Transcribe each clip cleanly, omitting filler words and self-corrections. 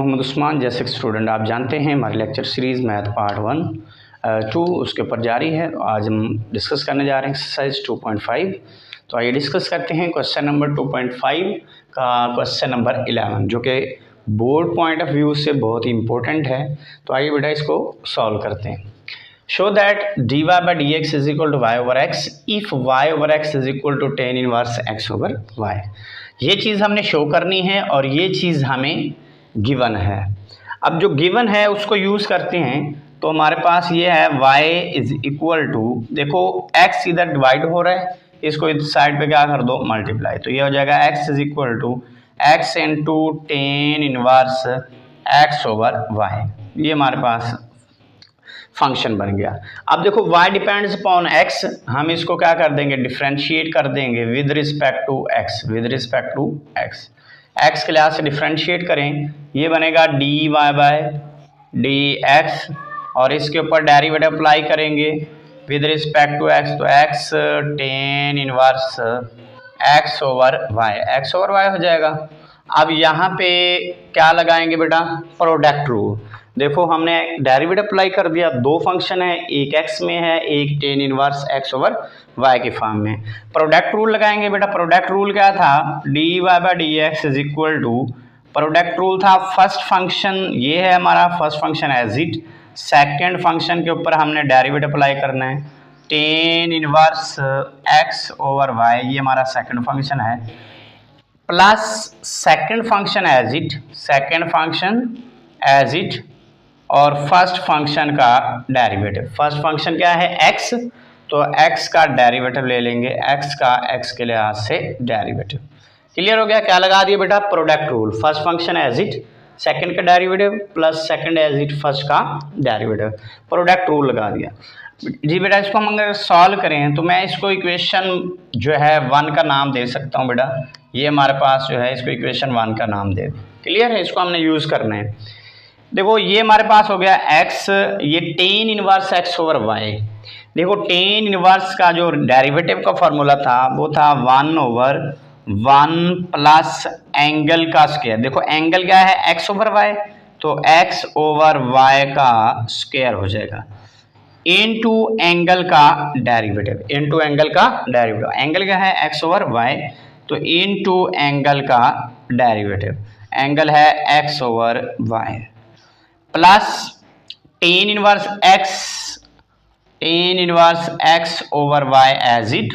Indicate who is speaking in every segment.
Speaker 1: मोहम्मद उस्मान। जैसे कि स्टूडेंट आप जानते हैं हमारे लेक्चर सीरीज़ मैथ पार्ट 1 2 उसके ऊपर जारी है। तो आज हम डिस्कस करने जा रहे हैं एक्सरसाइज 2.5। तो आइए डिस्कस करते हैं क्वेश्चन नंबर 2.5 का क्वेश्चन नंबर 11 जो कि बोर्ड पॉइंट ऑफ व्यू से बहुत ही इंपॉर्टेंट है। तो आइए बेटा इसको सॉल्व करते हैं। Show that dy by dx is equal to y over x if y over x is equal to tan inverse x over y। ये चीज़ हमने शो करनी है और ये चीज़ हमें गिवन है। अब जो गिवन है उसको यूज़ करते हैं। तो हमारे पास ये है y इज इक्वल टू, देखो x इधर डिवाइड हो रहा है, इसको इस साइड पे क्या कर दो मल्टीप्लाई, तो ये हो जाएगा x is equal to x into tan inverse x over y। ये हमारे पास फंक्शन बन गया। अब देखो y डिपेंड्स अपॉन x, हम इसको क्या कर देंगे डिफ्रेंशिएट कर देंगे with respect to x, with respect to x के लिहाज से डिफ्रेंशिएट करें, ये बनेगा dy बाय dx और इसके ऊपर डेरिवेटिव अप्लाई करेंगे विद रिस्पेक्ट टू x, तो x ten inverse x over y हो जाएगा। अब यहाँ पे क्या लगाएंगे बेटा प्रोडक्ट रूल। देखो हमने डेरिवेटिव अप्लाई कर दिया, दो फंक्शन है, एक x में है एक tan inverse x over y के फॉर्म में। प्रोडक्ट रूल लगाएंगे बेटा। प्रोडक्ट रूल क्या था, dy by dx is equal to, product rule था फर्स्ट फंक्शन, ये है हमारा first function as it, second function के ऊपर हमने डेरिवेटिव अप्लाई करना है tan inverse x over y, ये हमारा सेकेंड फंक्शन है, plus second function as it और फर्स्ट फंक्शन का डेरिवेटिव। फर्स्ट फंक्शन क्या है x, तो x का डेरिवेटिव ले लेंगे, x का x के लिहाज से डेरिवेटिव। क्लियर हो गया। क्या लगा दिया बेटा product rule, first function as it second का derivative plus second as it first का डेरिवेटिव, प्रोडक्ट रूल लगा दिया जी बेटा। इसको हम अगर सॉल्व करें तो मैं इसको इक्वेशन जो है 1 का नाम दे सकता हूँ बेटा। ये हमारे पास जो है इसको इक्वेशन 1 का नाम दे। क्लियर है, इसको हमने यूज़ करना है। देखो ये हमारे पास हो गया x, ये ten inverse x over y। देखो टेन इनवर्स का जो डेरिवेटिव का फॉर्मूला था वो था 1 ओवर 1 प्लस एंगल का स्क्वायर। देखो एंगल क्या है x ओवर y, तो x ओवर y का स्क्वायर हो जाएगा इनटू एंगल का डेरिवेटिव, इनटू एंगल का डेरिवेटिव। एंगल क्या है x ओवर y, तो इनटू एंगल का डेरिवेटिव, एंगल है x over y plus ten inverse x over y as it,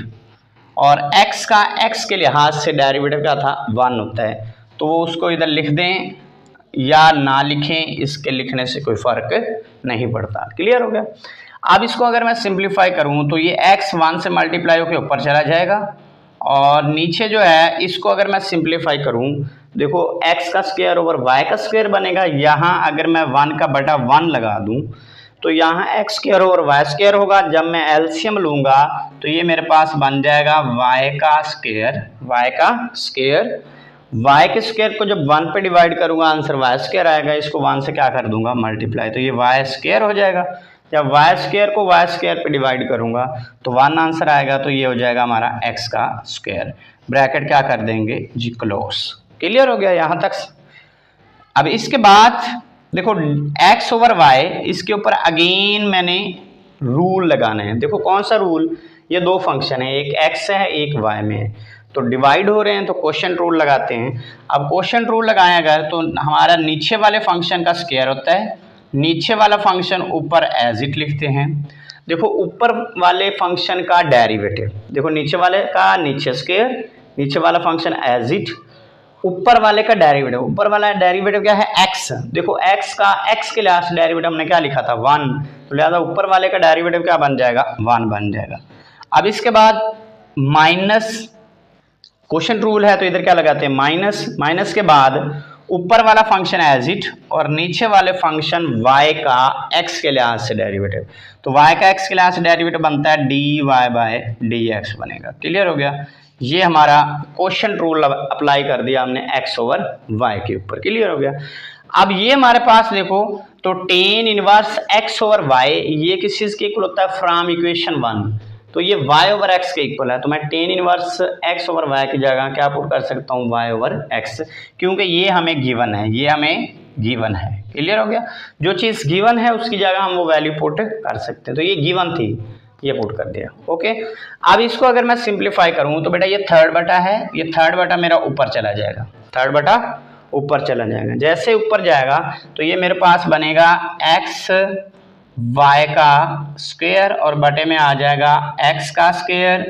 Speaker 1: और x का x के लिहाज से डेरिवेटिव क्या था 1 होता है, तो वो उसको इधर लिख दें या ना लिखें, इसके लिखने से कोई फर्क नहीं पड़ता। क्लियर हो गया। अब इसको अगर मैं सिंप्लीफाई करूं तो ये x 1 से मल्टीप्लाई होकर ऊपर चला जाएगा और नीचे जो है इसको अगर मैं सिंप्लीफाई करूं, देखो x का स्क्वायर ओवर y का स्क्वायर बनेगा। यहाँ अगर मैं 1 का बटा 1 लगा दूं तो यहाँ x square over y square होगा। जब मैं एलसीएम लूंगा तो ये मेरे पास बन जाएगा y का स्क्वायर y के स्क्वायर को जब 1 पे डिवाइड करूंगा आंसर y स्क्वायर आएगा, इसको 1 से क्या कर दूंगा मल्टीप्लाई, तो ये y स्क्वायर हो जाएगा। जब y स्क्वायर को y स्क्वायर पे डिवाइड करूंगा तो 1 आंसर आएगा, तो ये हो जाएगा हमारा x का स्क्वायर, ब्रैकेट क्या कर देंगे जी क्लोज। क्लियर हो गया यहाँ तक। अब इसके बाद देखो x ओवर y, इसके ऊपर अगेन मैंने रूल लगाना है। देखो कौन सा रूल, ये दो फंक्शन है, एक x है एक y में है, तो डिवाइड हो रहे हैं तो क्वोशिएंट रूल लगाते हैं। अब क्वोशिएंट रूल लगाया अगर तो हमारा नीचे वाले फंक्शन का स्क्वायर होता है, नीचे वाला फंक्शन ऊपर एज इट लिखते हैं। देखो ऊपर वाले फंक्शन का डेरिवेटिव, देखो नीचे वाले का नीचे स्क्वायर, नीचे वाला फंक्शन एज इट, ऊपर वाले का डेरिवेटिव, ऊपर वाला डेरिवेटिव क्या है x। देखो x का x के लिहाज से डेरिवेटिव हमने क्या लिखा था 1, तो लिहाजा ऊपर वाले का डेरिवेटिव क्या बन जाएगा 1 बन जाएगा। अब इसके बाद माइनस, क्वोशिएंट रूल है तो इधर क्या लगाते हैं माइनस के बाद ऊपर वाला फंक्शन एज इट और नीचे वाले फंक्शन y का x के लिहाज से डेरिवेटिव, तो y का x के लिहाज से डेरिवेटिव बनता है dy बाय dx बनेगा। क्लियर हो गया। ये हमारा क्वोशिएंट रूल अप्लाई कर दिया हमने x ओवर y के ऊपर। क्लियर हो गया। अब ये हमारे पास देखो तो ten inverse x over y, ये किस चीज़ के इक्वल होता है फ्रॉम इक्वेशन 1, तो ये y ओवर x के इक्वल है, तो मैं ten inverse x over y की जगह क्या पुट कर सकता हूँ y ओवर x, क्योंकि ये हमें गिवन है, ये हमें गिवन है। क्लियर हो गया, जो चीज़ गिवन है उसकी जगह हम वो वैल्यू पुट कर सकते हैं। तो ये गिवन थी, ये पुट कर दिया। ओके, अब इसको अगर मैं सिंप्लीफाई करूँ तो बेटा ये थर्ड बटा है, ये थर्ड बटा मेरा ऊपर चला जाएगा, थर्ड बटा ऊपर चला जाएगा। जैसे ऊपर जाएगा तो ये मेरे पास बनेगा एक्स वाई का स्क्वायर और बटे में आ जाएगा एक्स का स्क्वायर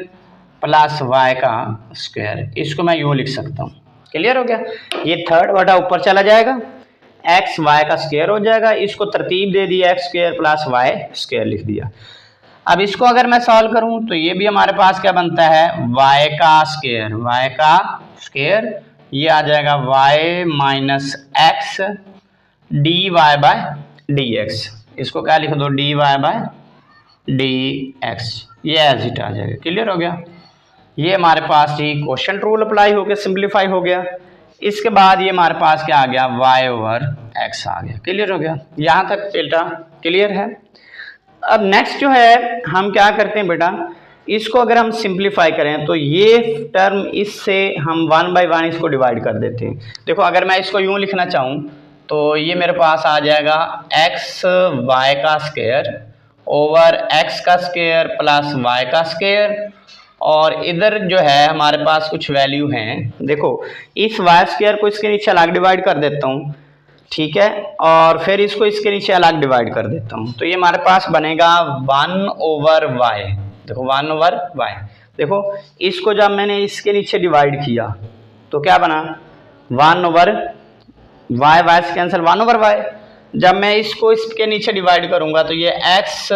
Speaker 1: प्लस वाई का स्क्वायर। इसको मैं यूँ लिख सकता हूँ। क्लियर हो गया, ये थर्ड बटा ऊपर चला जाएगा, एक्स वाई का स्क्वायर हो जाएगा, इसको तरतीब दे दिया x square plus Y square लिख दिया। अब इसको अगर मैं सॉल्व करूं तो ये भी हमारे पास क्या बनता है, y का स्क्वायर, y का स्क्वायर, ये आ जाएगा y minus x d Y by D x. इसको क्या लिख दो, d Y by D x, ये एज इट आ जाएगा। क्लियर हो गया, ये हमारे पास जी क्वोशंट रूल अप्लाई हो गया, सिंप्लीफाई हो गया। इसके बाद ये हमारे पास क्या आ गया, y ओवर x आ गया। क्लियर हो गया, यहाँ तक डेल्टा क्लियर है। अब नेक्स्ट जो है हम क्या करते हैं बेटा, इसको अगर हम सिंप्लीफाई करें तो ये टर्म इससे हम 1 बाई 1 इसको डिवाइड कर देते हैं। देखो अगर मैं इसको यूँ लिखना चाहूँ तो ये मेरे पास आ जाएगा एक्स वाई का स्क्वायर ओवर एक्स का स्क्वायर प्लस वाई का स्क्वायर, और इधर जो है हमारे पास कुछ वैल्यू हैं। देखो इस वाई स्क्वायर को इसके नीचे अलग डिवाइड कर देता हूँ, ठीक है, और फिर इसको इसके नीचे अलग डिवाइड कर देता हूँ। तो ये हमारे पास बनेगा 1 ओवर वाई। देखो 1 ओवर वाई, देखो इसको जब मैंने इसके नीचे डिवाइड किया तो क्या बना, 1 ओवर वाई, वाई से कैंसिल 1 ओवर वाई। जब मैं इसको इसके नीचे डिवाइड करूंगा तो ये एक्स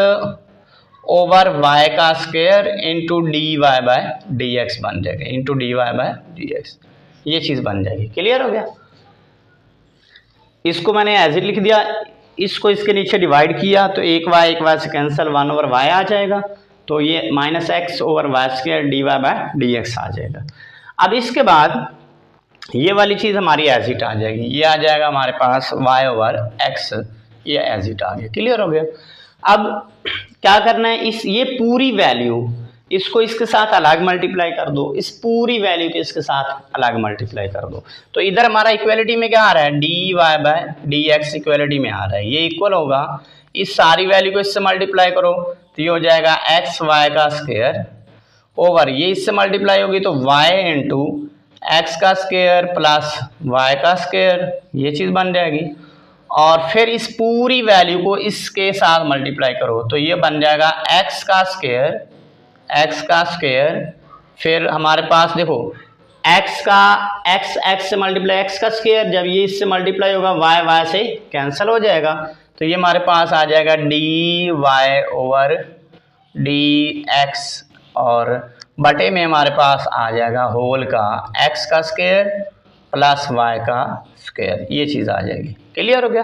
Speaker 1: ओवर वाई का square into d Y by D x बन जाएगा, into d Y by D x, ये चीज़ बन जाएगी। क्लियर हो गया, इसको मैंने एज इट लिख दिया, इसको इसके नीचे डिवाइड किया तो एक वाई से कैंसिल 1 ओवर वाई आ जाएगा, तो ये minus X over Y square D Y by D X आ जाएगा। अब इसके बाद ये वाली चीज़ हमारी एज इट आ जाएगी, ये आ जाएगा हमारे पास वाई ओवर एक्स, ये एज इट आ गया। क्लियर हो गया, अब क्या करना है, इस ये पूरी वैल्यू इसको इसके साथ अलग मल्टीप्लाई कर दो, इस पूरी वैल्यू के इसके साथ अलग मल्टीप्लाई कर दो। तो इधर हमारा इक्वलिटी में क्या आ रहा है, d Y by D x equality में आ रहा है, ये इक्वल होगा, इस सारी वैल्यू को इससे मल्टीप्लाई करो तो ये हो जाएगा एक्स वाई का स्क्वायर ओवर, ये इससे मल्टीप्लाई होगी तो वाई इंटू एक्स का स्क्वायर प्लस वाई का स्क्वायर, ये चीज़ बन जाएगी। और फिर इस पूरी वैल्यू को इसके साथ मल्टीप्लाई करो तो ये बन जाएगा एक्स का स्क्वायर, एक्स का स्क्वायर, फिर हमारे पास देखो एक्स का एक्स से मल्टीप्लाई एक्स का स्क्वायर, जब ये इससे मल्टीप्लाई होगा वाई वाई से कैंसिल हो जाएगा, तो ये हमारे पास आ जाएगा D y over d x, और बटे में हमारे पास आ जाएगा होल का एक्स का स्क्वायर प्लस वाई का स्क्वायर, ये चीज़ आ जाएगी। क्लियर हो गया,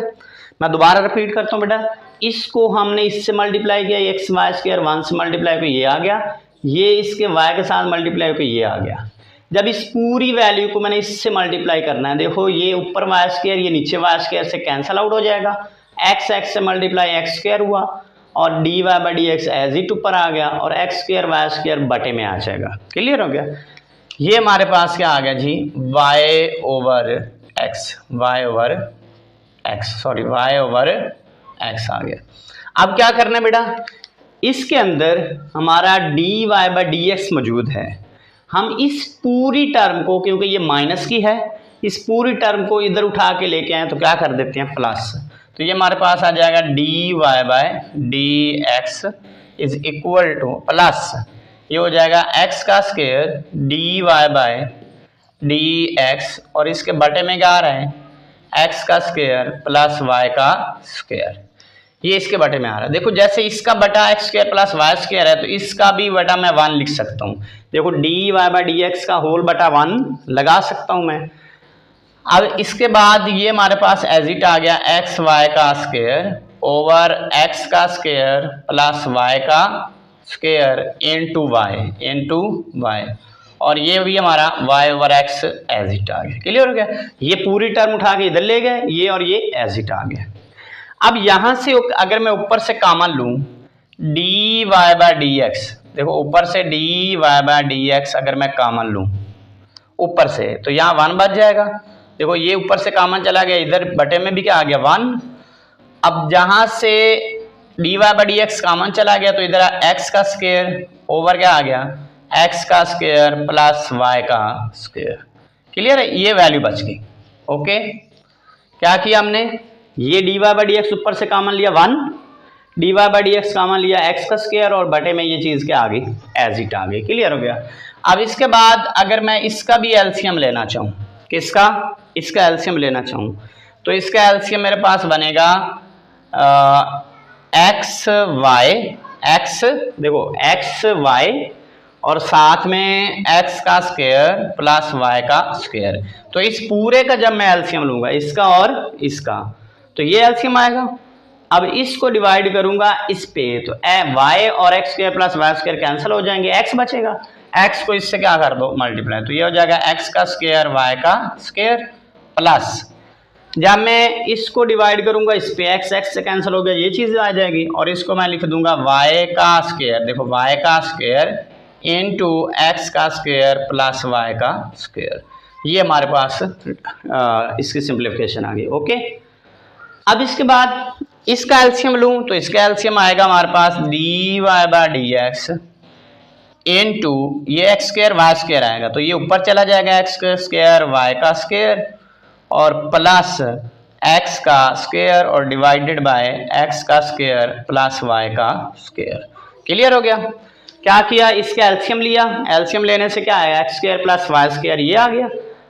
Speaker 1: मैं दोबारा रिपीट करता हूँ बेटा, इसको हमने इससे मल्टीप्लाई किया, एक्स वाई स्क्वायर 1 से मल्टीप्लाई को ये आ गया, ये इसके y के साथ मल्टीप्लाई को ये आ गया। जब इस पूरी वैल्यू को मैंने इससे मल्टीप्लाई करना है, देखो ये ऊपर वाई स्क्वायर, ये नीचे वाई स्क्वायर से कैंसिल आउट हो जाएगा, एक्स एक्स से मल्टीप्लाई एक्स स्क्वायर हुआ और d Y by D x as it ऊपर आ गया और एक्स स्क्वायर वाई स्क्वायर बटे में आ जाएगा। क्लियर हो गया, ये हमारे पास क्या आ गया जी, Y over X, Y over X, sorry Y over X आ गया। अब क्या करना है बेटा, इसके अंदर हमारा D Y by D X मौजूद है, हम इस पूरी टर्म को, क्योंकि ये माइनस की है, इस पूरी टर्म को इधर उठा के लेके आए तो क्या कर देते हैं प्लस, तो ये हमारे पास आ जाएगा D Y by D x is equal to plus, ये हो जाएगा एक्स का square D Y by D x, और इसके बटे में क्या आ रहा है, एक्स का स्क्वायर प्लस वाई का स्क्वायर, ये इसके बटे में आ रहा है। देखो जैसे इसका बटा x square plus Y square है तो इसका भी बटा मैं 1 लिख सकता हूँ। देखो d Y by D x का होल बटा 1 लगा सकता हूँ मैं। अब इसके बाद ये हमारे पास एज इट आ गया एक्स वाई का स्क्वायर ओवर एक्स का स्क्वायर प्लस वाई का स्क्वायर इनटू वाई, और ये भी हमारा y over x as it आ गया। क्लियर हो गया, ये पूरी टर्म उठा के इधर ले गए, ये और ये एज इट आ गया। अब यहां से अगर मैं ऊपर से कॉमन लूं d Y by D x, देखो ऊपर से d Y by D x अगर मैं कॉमन लूं ऊपर से तो यहाँ 1 बच जाएगा, देखो ये ऊपर से कॉमन चला गया, इधर बटे में भी क्या आ गया 1। अब जहां से dy by D x common चला गया तो इधर x का स्क्वायर ओवर क्या आ गया x का स्क्वायर प्लस y का स्क्वायर। क्लियर है, ये वैल्यू बच गई। ओके, क्या किया हमने, ये dy बाई डी एक्स ऊपर से कॉमन लिया 1, dy by D x common लिया x का स्क्वायर और बटे में ये चीज क्या आ गई एज इट आ गई। क्लियर हो गया। अब इसके बाद अगर मैं इसका भी एलसीएम लेना चाहूँ, किसका, इसका एलसीएम लेना चाहूँ तो इसका एलसीएम मेरे पास बनेगा एक्स वाई, एक्स देखो एक्स वाई और साथ में x का स्क्वायर प्लस y का स्क्वायर। तो इस पूरे का जब मैं एलसीएम लूंगा इसका और इसका तो ये एलसीएम आएगा। अब इसको डिवाइड करूंगा इस पे तो y और x square plus y square cancel हो जाएंगे, x बचेगा, x को इससे क्या कर दो मल्टीप्लाई, तो ये हो जाएगा x का स्क्वायर y का स्क्वायर प्लस जब मैं इसको डिवाइड करूंगा इस पे x से कैंसिल हो गया, ये चीज आ जाएगी और इसको मैं लिख दूंगा y का स्क्वायर, देखो y का स्क्वायर इनटू x का स्क्वायर प्लस y का स्क्वायर। ये हमारे पास इसकी सिंप्लीफिकेशन आ गई। ओके, अब इसके बाद इसका एलसीएम लूं तो इसका एलसीएम आएगा हमारे पास dy by D x into ये x स्क्वायर y स्क्वायर आएगा तो ये ऊपर चला जाएगा x का स्क्वायर y का स्क्वायर और प्लस x का स्क्वायर और डिवाइडेड बाय x का स्क्वायर प्लस y का स्क्वायर। क्लियर हो गया। क्या किया, इसका एलसीएम लिया, एलसीएम लेने से क्या आया x square plus y square ये आ गया।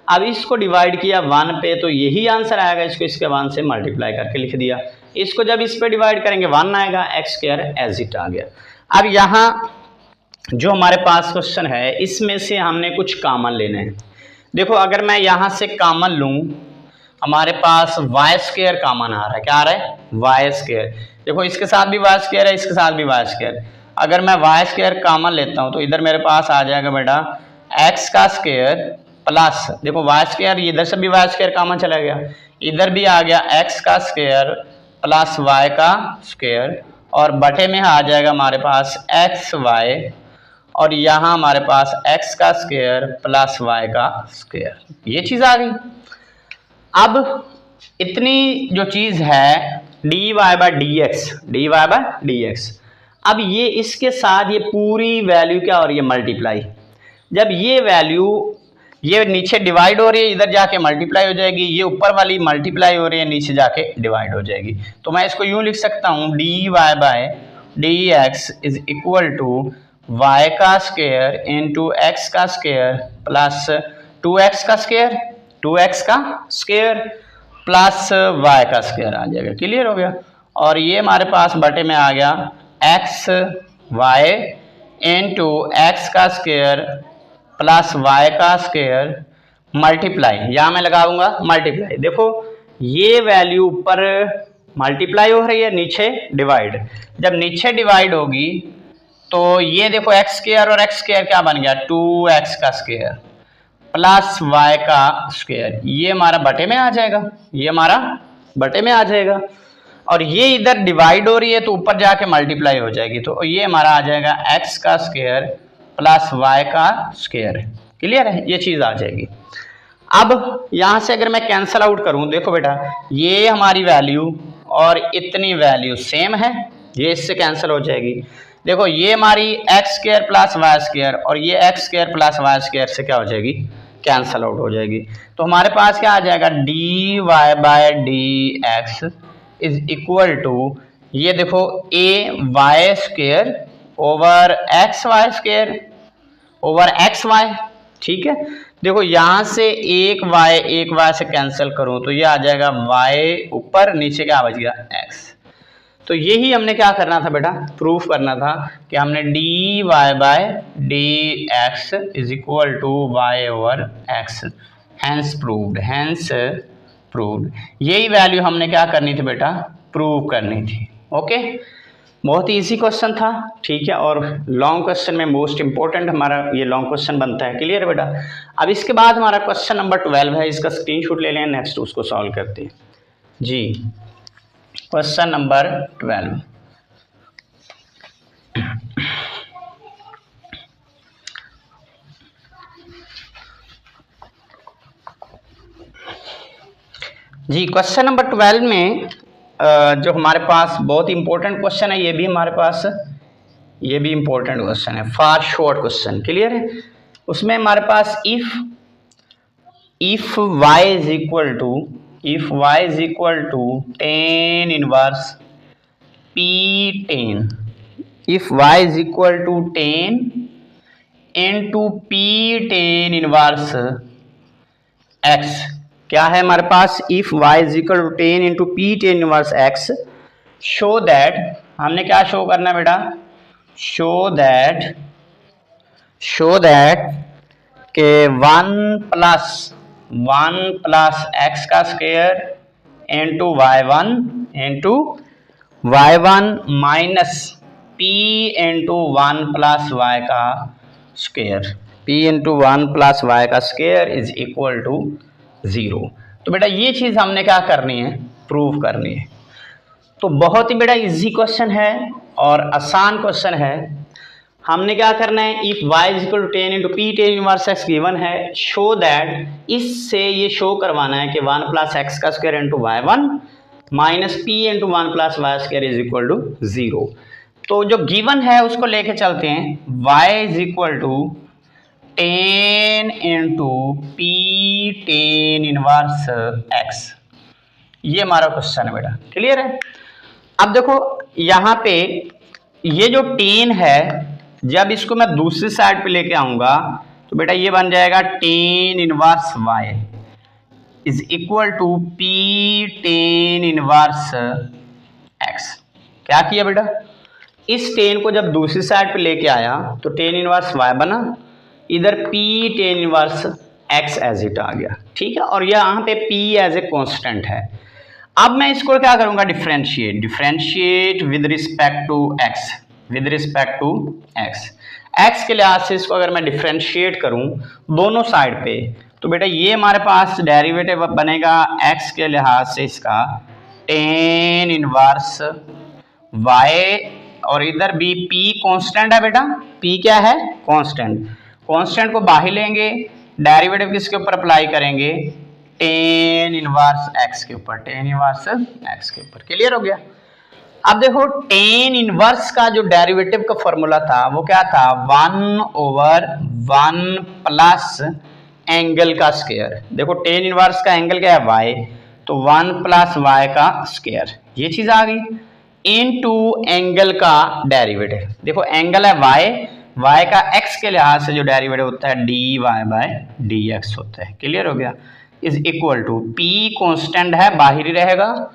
Speaker 1: अब इसको डिवाइड किया 1 पे तो यही आंसर आएगा, इसको इसके 1 से मल्टीप्लाई करके लिख दिया, इसको जब इस पे डिवाइड करेंगे 1 आएगा, x स्क्वायर एज इट आ गया। अब यहाँ जो हमारे पास क्वेश्चन है इसमें से हमने कुछ कॉमन लेने हैं। देखो अगर मैं यहाँ से कॉमन लूँ, हमारे पास वाई स्क्वायर कॉमन आ रहा है, क्या आ रहा है वाई स्क्वायर। देखो इसके साथ भी वाई स्क्वायर है, इसके साथ भी वाई स्क्वायर। अगर मैं वाई स्क्वायर कॉमन लेता हूँ तो इधर मेरे पास आ जाएगा बेटा एक्स का स्क्वायर प्लस, देखो वाई स्क्वायर इधर से भी वाई स्क्वायर कॉमन चला गया, इधर भी आ गया एक्स का स्क्वायर प्लस वाई का स्क्वायर और बटे में आ जाएगा हमारे पास एक्स वाई और यहाँ हमारे पास x का स्क्वायर प्लस y का स्क्वायर, ये चीज आ गई। अब इतनी जो चीज है dy बाई डी एक्स, अब ये इसके साथ ये पूरी वैल्यू क्या हो रही है मल्टीप्लाई। जब ये वैल्यू ये नीचे डिवाइड हो रही है इधर जाके मल्टीप्लाई हो जाएगी, ये ऊपर वाली मल्टीप्लाई हो रही है नीचे जाके डिवाइड हो जाएगी। तो मैं इसको यूं लिख सकता हूँ dy by D x is equal to y का स्क्वायर इंटू एक्स का स्क्वायर प्लस 2x का स्क्वायर, 2x का स्क्वायर प्लस y का स्क्वायर आ जाएगा। क्लियर हो गया। और ये हमारे पास बटे में आ गया एक्स वाई इंटू एक्स का स्क्वायर प्लस y का स्क्वायर मल्टीप्लाई, यहाँ मैं लगाऊंगा मल्टीप्लाई। देखो ये वैल्यू ऊपर मल्टीप्लाई हो रही है, नीचे डिवाइड, जब नीचे डिवाइड होगी तो ये देखो एक्स स्क्वायर और एक्स स्क्वायर क्या बन गया 2x का स्क्वायर प्लस y का स्क्वायर, ये हमारा बटे में आ जाएगा, ये हमारा बटे में आ जाएगा। और ये इधर डिवाइड हो रही है तो ऊपर जाके मल्टीप्लाई हो जाएगी, तो ये हमारा आ जाएगा x का स्क्वायर प्लस y का स्क्वायर। क्लियर है, ये चीज आ जाएगी। अब यहां से अगर मैं कैंसल आउट करूं, देखो बेटा ये हमारी वैल्यू और इतनी वैल्यू सेम है, ये इससे कैंसिल हो जाएगी। देखो ये हमारी x square plus Y square और ये x square plus Y square से क्या हो जाएगी कैंसल आउट हो जाएगी। तो हमारे पास क्या आ जाएगा D Y by D x is equal to ये देखो A Y square over X Y square over X Y. ठीक है, देखो यहां से एक वाई से कैंसिल करूं तो ये आ जाएगा वाई ऊपर, नीचे क्या बच गया एक्स। तो यही हमने क्या करना था बेटा, प्रूफ करना था कि हमने d Y by D x is equal to y over x, hence proved. यही वैल्यू हमने क्या करनी थी बेटा, प्रूव करनी थी। ओके, बहुत ही इजी क्वेश्चन था। ठीक है, और लॉन्ग क्वेश्चन में मोस्ट इंपॉर्टेंट हमारा ये लॉन्ग क्वेश्चन बनता है। क्लियर है बेटा। अब इसके बाद हमारा क्वेश्चन नंबर 12 है, इसका स्क्रीनशॉट ले लें, नेक्स्ट उसको सॉल्व करते हैं जी। क्वेश्चन नंबर 12, जी क्वेश्चन नंबर 12 में जो हमारे पास बहुत इंपॉर्टेंट क्वेश्चन है, ये भी हमारे पास ये भी इंपॉर्टेंट क्वेश्चन है, फार शॉर्ट क्वेश्चन, क्लियर है। उसमें हमारे पास if y is equal to ten inverse p ten, if y is equal to ten into p ten inverse x, क्या है हमारे पास, if y is equal to ten into P ten inverse x, show that, हमने क्या show करना है बेटा, show that के वन प्लस एक्स का square into Y one minus P into one plus Y का square, p into one plus Y का square is equal to 0। तो बेटा ये चीज़ हमने क्या करनी है, प्रूव करनी है। तो बहुत ही बेटा इजी क्वेश्चन है और आसान क्वेश्चन है। हमने क्या करना है, if y is equal to ten into P ten inverse x given है, शो दैट, इससे ये शो करवाना है कि वन प्लस एक्स का square into Y one minus P into one plus Y square is equal to 0। तो जो given है उसको लेके चलते हैं, y is equal to ten into P ten inverse x, ये हमारा क्वेश्चन है बेटा, क्लियर है। अब देखो यहाँ पे ये जो टेन है, जब इसको मैं दूसरी साइड पे लेके आऊंगा तो बेटा ये बन जाएगा ten inverse y is equal to p ten inverse x। क्या किया बेटा, इस टेन को जब दूसरी साइड पे लेके आया तो टेन इनवर्स y बना, इधर p ten inverse x as it आ गया, ठीक है। और यहाँ पे p एज ए कांस्टेंट है। अब मैं इसको क्या करूंगा, differentiate with respect to x के लिहाज से इसको अगर मैं डिफरेंशिएट करूं दोनों साइड पे, तो बेटा ये हमारे पास डेरिवेटिव बनेगा x के लिहाज से इसका टेन इनवर्स y, और इधर भी p कांस्टेंट है बेटा, p क्या है, कांस्टेंट को बाहर लेंगे, डेरिवेटिव किसके ऊपर अप्लाई करेंगे, टेन इनवर्स x के ऊपर, क्लियर हो गया। अब देखो टेन इनवर्स का जो डेरिवेटिव का फॉर्मूला था वो क्या था, 1/1 प्लस एंगल का स्क्वायर। देखो टेन इनवर्स का एंगल क्या है, y, तो 1 प्लस वाई का स्क्वायर, ये चीज आ गई, इनटू एंगल का डेरिवेटिव। देखो एंगल है y का x के लिहाज से जो डेरिवेटिव होता है dy/dx होता है, क्लियर हो गया, is equal to p constant है, बाहर ही रहेगा,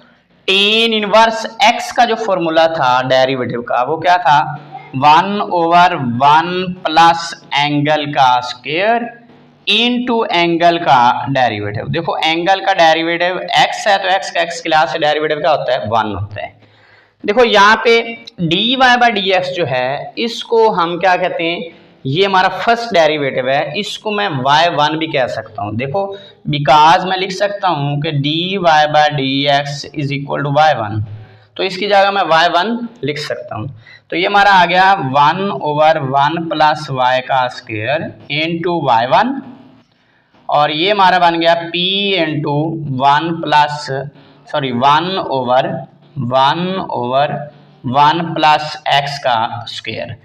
Speaker 1: टेन इनवर्स x का जो फॉर्मूला था डेरिवेटिव का वो क्या था, 1/1 प्लस एंगल का स्क्वायर इनटू एंगल का डेरिवेटिव। देखो एंगल का डेरिवेटिव x है तो x का x के लिहाज से डेरिवेटिव क्या होता है, 1 होता है। देखो यहाँ पे dy/dx जो है इसको हम क्या कहते हैं, ये हमारा फर्स्ट डेरिवेटिव है, इसको मैं y1 भी कह सकता हूँ। देखो बिकॉज मैं लिख सकता हूँ कि dy/dx is equal to y1, तो इसकी जगह मैं y1 लिख सकता हूँ। तो ये हमारा आ गया 1/1 प्लस y का स्क्वायर इंटू y1, और ये हमारा बन गया p इंटू 1/1 प्लस x का स्क्वायर।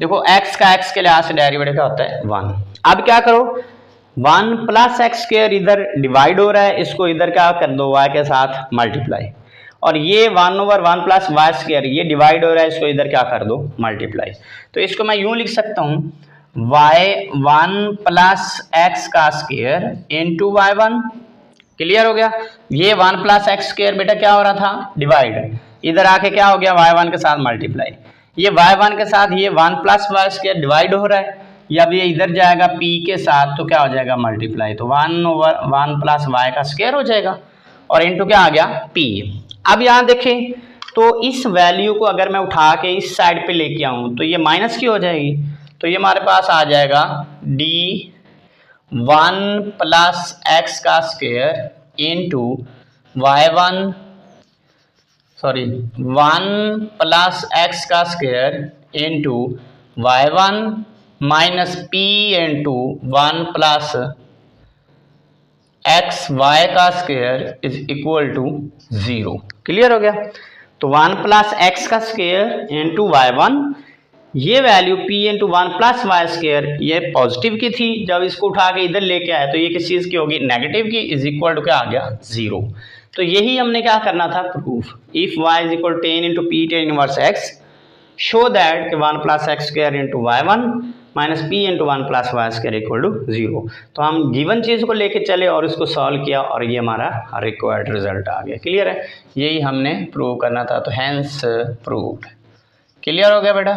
Speaker 1: देखो x का x के लिहाज से डेरिवेटिव क्या होता है, 1। अब क्या करो, 1 प्लस एक्स स्क्वायर इधर डिवाइड हो रहा है, इसको इधर क्या कर दो, y के साथ मल्टीप्लाई, और ये 1/1 प्लस वाई स्क्वायर ये डिवाइड हो रहा है, इसको इधर क्या कर दो, मल्टीप्लाई। तो इसको मैं यूं लिख सकता हूँ, y1 प्लस एक्स का स्क्वायर इंटू y1, क्लियर हो गया। ये 1 प्लस एक्स स्क्वायर बेटा क्या हो रहा था, डिवाइड, इधर आके क्या हो गया, y1 के साथ मल्टीप्लाई, ये y1 के साथ ये 1 प्लस वाई स्क्वायर डिवाइड हो रहा है, जब ये इधर जाएगा p के साथ तो क्या हो जाएगा, मल्टीप्लाई, तो 1/1 प्लस वाई का स्क्वायर हो जाएगा, और इंटू क्या आ गया, p। अब यहाँ देखें तो इस वैल्यू को अगर मैं उठा के इस साइड पे लेके आऊँ तो ये माइनस की हो जाएगी, तो ये हमारे पास आ जाएगा d1 प्लस एक्स का square into y1 1 plus x का square into y1 minus p into 1 plus X Y का square is equal to 0। Clear हो गया। तो 1 प्लस एक्स का स्क्वायर इंटू वाई वन, ये value p into 1 plus Y square ये positive की थी, जब इसको उठा के इधर लेके आए तो ये किस चीज़ की होगी, नेगेटिव की, इज इक्वल टू क्या आ गया 0। तो यही हमने क्या करना था, proof. If y is equal 10 into P ten inverse x, show that 1 plus x square into Y one minus P into 1 plus Y square equal to 0। तो हम गिवन चीज़ को लेके चले और इसको सॉल्व किया और ये हमारा रिक्वायर्ड रिजल्ट आ गया। क्लियर है, यही हमने प्रूव करना था, तो हैंस प्रूव्ड। क्लियर हो गया बेटा।